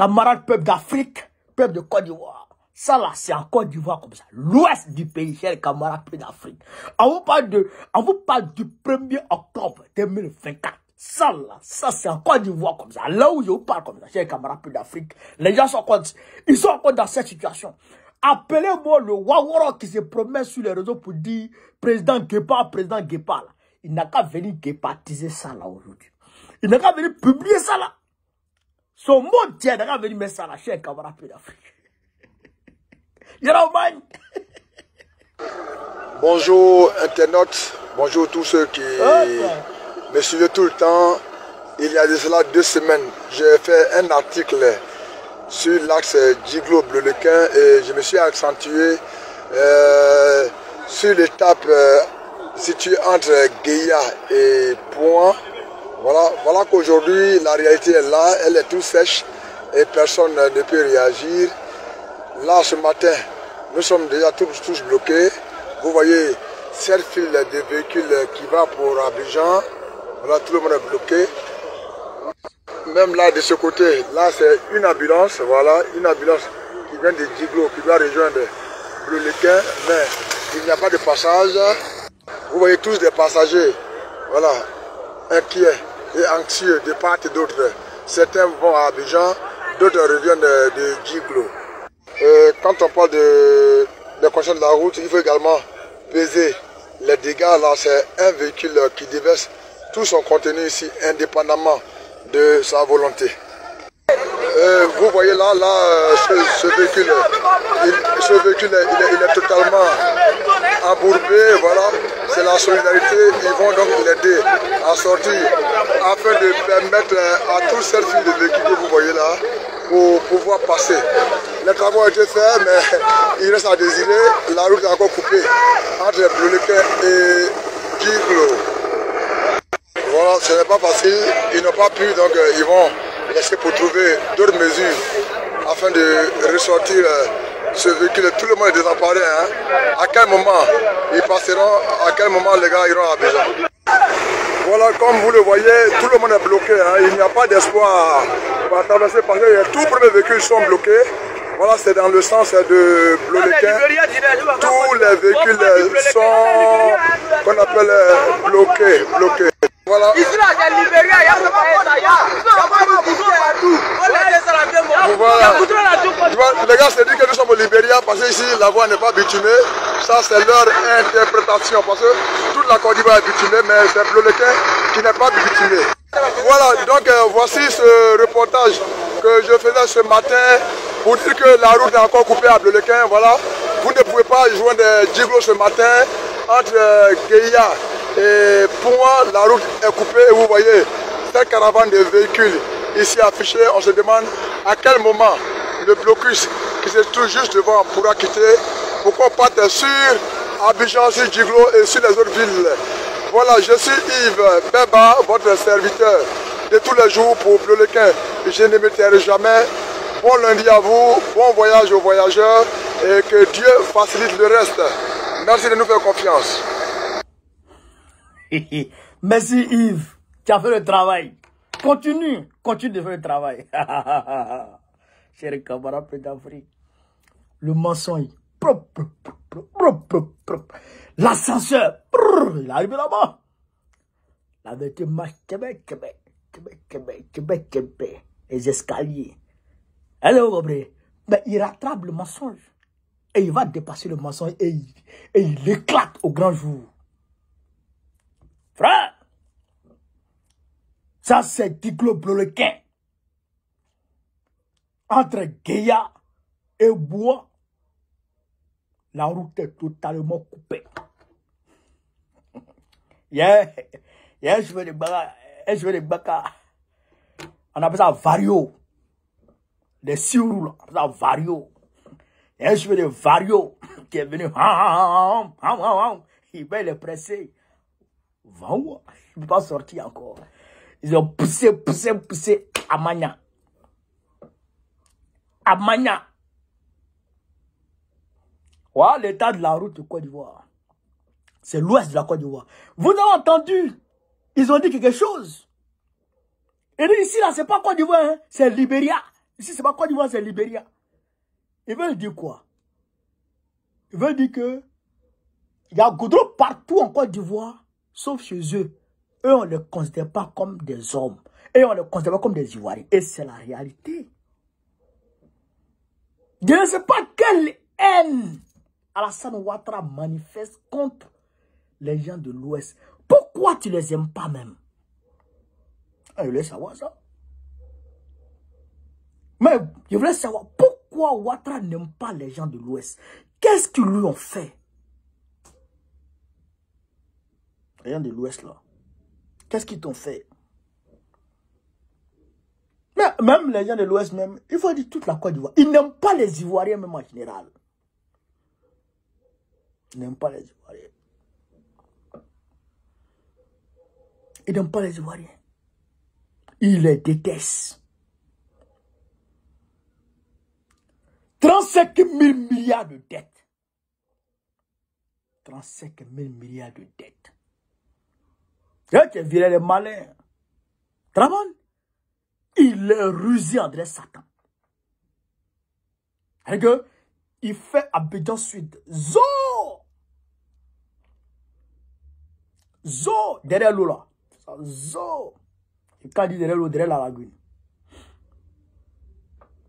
camarades peuple d'Afrique, peuple de Côte d'Ivoire. Ça là, c'est en Côte d'Ivoire comme ça. L'ouest du pays, chers camarades peuple d'Afrique. On vous parle du 1er octobre 2024. Ça là, ça c'est en Côte d'Ivoire comme ça. Là où je vous parle comme ça, chers camarades peuple d'Afrique. Les gens sont encore dans cette situation. Appelez-moi le Waworo qui se promène sur les réseaux pour dire président Guépard. Là. Il n'a qu'à venir guépartiser ça là aujourd'hui. Il n'a qu'à venir publier ça là. Son monde tient, il n'a qu'à venir mettre ça là, chers camarades d'Afrique. Bonjour internautes, bonjour tous ceux qui me suivent tout le temps. Il y a de cela 2 semaines, j'ai fait un article sur l'axe Djiglo-Bleulequin et je me suis accentué sur l'étape située entre Guéya et Pouan. Voilà qu'aujourd'hui la réalité est là, elle est toute sèche et personne ne peut réagir. Là ce matin, nous sommes déjà tous bloqués. Vous voyez cette file de véhicules qui va pour Abidjan. Voilà, tout le monde est bloqué. Même là de ce côté, là c'est une ambulance, voilà, une ambulance qui vient de Djiglo, qui doit rejoindre Bleulequin, mais il n'y a pas de passage. Vous voyez tous des passagers, voilà, inquiets et anxieux de part et d'autre. Certains vont à Abidjan, d'autres reviennent de Djiglo. Quand on parle des conditions de la route, il faut également peser les dégâts. Là, c'est un véhicule qui déverse tout son contenu ici, indépendamment de sa volonté. Vous voyez là, ce véhicule, il est totalement embourbé. Voilà, c'est la solidarité. Ils vont donc l'aider à sortir afin de permettre à tous ces fils de véhicules que vous voyez là pour pouvoir passer. Les travaux ont été faits, mais il reste à désirer. La route est encore coupée entre Bleulequin et Djiglo. Voilà, ce n'est pas facile. Ils n'ont pas pu, donc ils vont laisser pour trouver d'autres mesures afin de ressortir ce véhicule. Tout le monde est désemparé. Hein. À quel moment ils passeront, à quel moment les gars iront à Abidjan. Voilà, comme vous le voyez, tout le monde est bloqué. Hein. Il n'y a pas d'espoir pour traverser parce que tous les premiers véhicules sont bloqués. Voilà, c'est dans le sens de Bleulequin. Tous les véhicules sont, qu'on appelle, bloqués. Voilà. Ici là, c'est Libéria, il y a voilà. Les gars se disent que nous sommes au Libéria parce que ici la voie n'est pas bitumée. Ça c'est leur interprétation parce que toute la Côte d'Ivoire est bitumée, mais c'est Bleulequin qui n'est pas bitumé. Voilà, donc voici ce reportage que je faisais ce matin pour dire que la route est encore coupée à Bleulequin. Voilà, vous ne pouvez pas joindre Djiglo ce matin entre Guéya et pour moi, la route est coupée et vous voyez cette caravane de véhicules ici affichée. On se demande à quel moment le blocus qui se trouve juste devant pourra quitter. Pourquoi pas sur Abidjan, sur Djiglo et sur les autres villes. Voilà, je suis Yves Beba, votre serviteur de tous les jours pour Bleulequin. Je ne me tairai jamais. Bon lundi à vous, bon voyage aux voyageurs et que Dieu facilite le reste. Merci de nous faire confiance. Merci Yves, tu as fait le travail. Continue de faire le travail. Chers camarades d'Afrique, le mensonge, l'ascenseur, il arrive là-bas. La vérité marche, les escaliers. Alors, vous comprenez? Mais il rattrape le mensonge. Et il va dépasser le mensonge et il éclate au grand jour. Frère, ça c'est Djiglo-Bleulequin. Entre Guéya et Bois, la route est totalement coupée. Je veux des baka. On appelle ça vario. Les siroux, on appelle ça vario. Je veux des vario qui est venu. Il va les presser. Il ne peut pas sortir encore. Ils ont poussé à Magna. Voilà l'état de la route de Côte d'Ivoire. C'est l'ouest de la Côte d'Ivoire. Vous avez entendu? Ils ont dit quelque chose. Et ici, là, c'est pas Côte d'Ivoire, hein? C'est Libéria. Ici, c'est pas Côte d'Ivoire, c'est Libéria. Ils veulent dire quoi? Ils veulent dire que il y a goudron partout en Côte d'Ivoire, sauf chez eux. Eux, on ne les considère pas comme des hommes. Et on les considère pas comme des Ivoiriens. Et c'est la réalité. Je ne sais pas quelle haine Alassane Ouattara manifeste contre les gens de l'Ouest. Pourquoi tu les aimes pas même? Je voulais savoir ça. Mais je voulais savoir pourquoi Ouattara n'aime pas les gens de l'Ouest. Qu'est-ce qu'ils lui ont fait? Les gens de l'Ouest là. Qu'est-ce qu'ils t'ont fait? Mais même les gens de l'Ouest même, il faut dire toute la Côte d'Ivoire. Ils n'aiment pas les Ivoiriens même en général. Ils n'aiment pas les Ivoiriens. Ils n'aiment pas les Ivoiriens. Ils les détestent. 35 000 milliards de dettes. 35 000 milliards de dettes. Et tu virais les malins. Traman, il est rusé André Satan. Regarde, il fait Abidjan Sud. Zo! Zo! Derrière l'eau là. Zo! Et quand il dit derrière l'eau, derrière la lagune.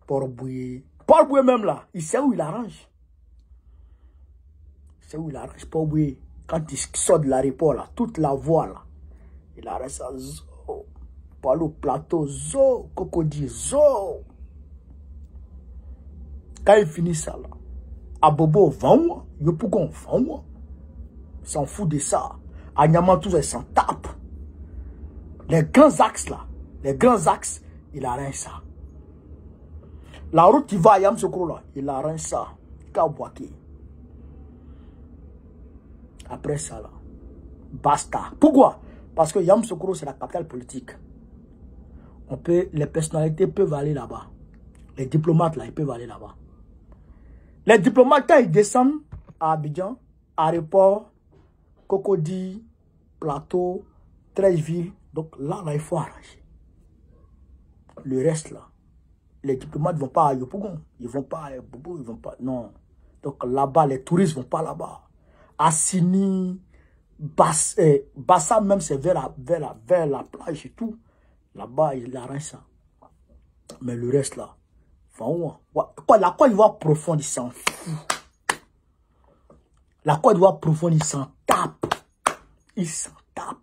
Port-Bouillet. Port-Bouillet même là, il sait où il arrange. Il sait où il arrange. Port-Bouillet, quand il sort de l'aéroport là, toute la voie là, il arrête ça. Zo! Pour aller au plateau, zo! Cocody, zo! Quand il finit ça là, à Bobo, 20 mois, Yopougon, 20 mois. Il s'en fout de ça. À Niamatou, il s'en tape. Les grands axes là, il arrange ça. La route qui va à Yamsoukro là, il arrange ça. Kabouaké. Après ça là, basta. Pourquoi? Parce que Yamsoukro c'est la capitale politique. Les personnalités peuvent aller là-bas. Les diplomates là, ils peuvent aller là-bas. Les diplomates, quand ils descendent à Abidjan, aéroport, Cocody, plateau, 13 villes, donc là, il faut arranger. Le reste là, les diplomates ne vont pas à Yopougon, ils ne vont pas à Bobo, ils ne vont pas, non. Donc là-bas, les touristes ne vont pas là-bas. Assini, Bassa même, c'est vers la plage et tout. Là-bas, il arrange ça. Mais le reste là, la Côte d'Ivoire profonde, il s'en fout. La Côte d'Ivoire profonde, il s'en tape. Il s'en tape.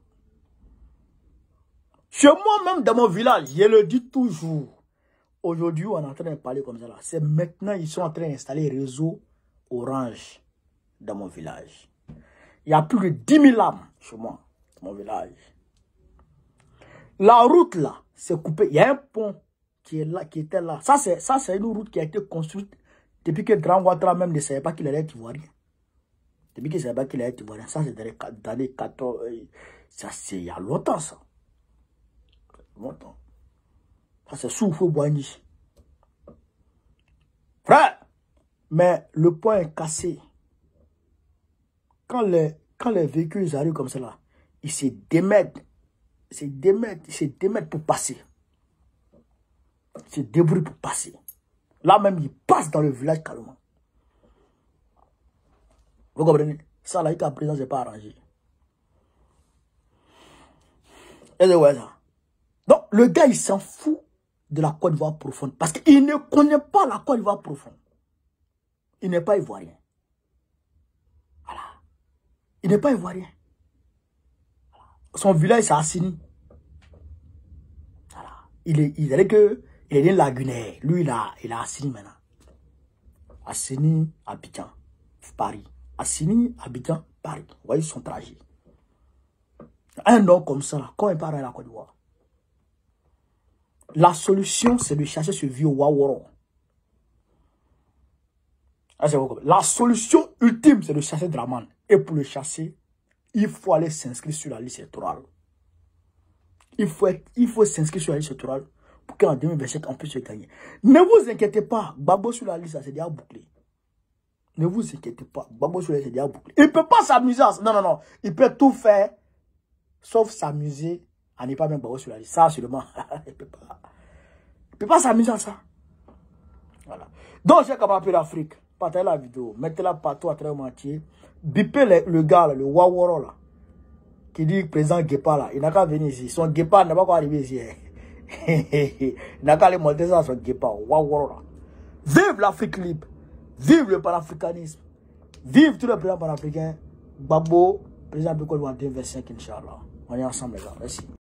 Chez moi, même dans mon village, je le dis toujours. Aujourd'hui, on est en train de parler comme ça là. C'est maintenant, ils sont en train d'installer réseau Orange dans mon village. Il y a plus de 10 000 âmes chez moi, dans mon village. La route là, c'est coupé. Il y a un pont qui est là, qui était là. Ça, c'est une route qui a été construite depuis que Grand Ouattara même ne savait pas qu'il allait être ivoirien. Depuis qu'il ne savait pas qu'il allait être ivoirien. Ça, c'est dans les 14... Ça, c'est il y a longtemps, ça. Longtemps. Ça, c'est sous Boigny. Frère! Mais le pont est cassé. Quand les véhicules arrivent comme ça, là, ils se démettent. Ils se démettent pour passer. Ils se débrouillent pour passer. Là même, ils passent dans le village calmement. Vous comprenez? Ça, là, jusqu'à présent, c'est pas arrangé. Et c'est ouais, ça. Donc, le gars, il s'en fout de la Côte d'Ivoire profonde. Parce qu'il ne connaît pas la Côte d'Ivoire profonde. Il n'est pas ivoirien. Voilà. Il n'est pas ivoirien. Son village, c'est Assini. Voilà. Il est né lagunaire. Lui, il a Assini maintenant. Assini, Abidjan, Paris. Assini, Abidjan, Paris. Vous voyez son trajet. Un nom comme ça, là, quand il part à la Côte d'Ivoire. La solution, c'est de chercher ce vieux Waworo. La solution ultime, c'est de chasser Draman. Et pour le chasser, il faut aller s'inscrire sur la liste électorale. Il faut s'inscrire sur la liste électorale pour qu'en 2027, on puisse se gagner. Ne vous inquiétez pas, Gbagbo sur la liste, c'est déjà bouclé. Ne vous inquiétez pas, Gbagbo sur la liste, c'est déjà bouclé. Il ne peut pas s'amuser. Non. Il peut tout faire, sauf s'amuser à ne pas mettre Gbagbo sur la liste. Ça, seulement, il ne peut pas s'amuser à ça. Donc, j'ai camarade d'Afrique. Partagez la vidéo. Mettez-la partout à travers le entier. Bipez le gars, là, le Waworo, là. Qui dit président Guépa, là. Il n'a qu'à venir ici. Son Guépa n'a pas qu'à arriver ici. Il n'a qu'à aller monter ça sur Guépa. Waworo, là. Vive l'Afrique libre. Vive le panafricanisme. Vive tous les présidents panafricains. Babo, président de Côte d'Ivoire 2025, Inch'Allah. On est ensemble, les gars. Merci.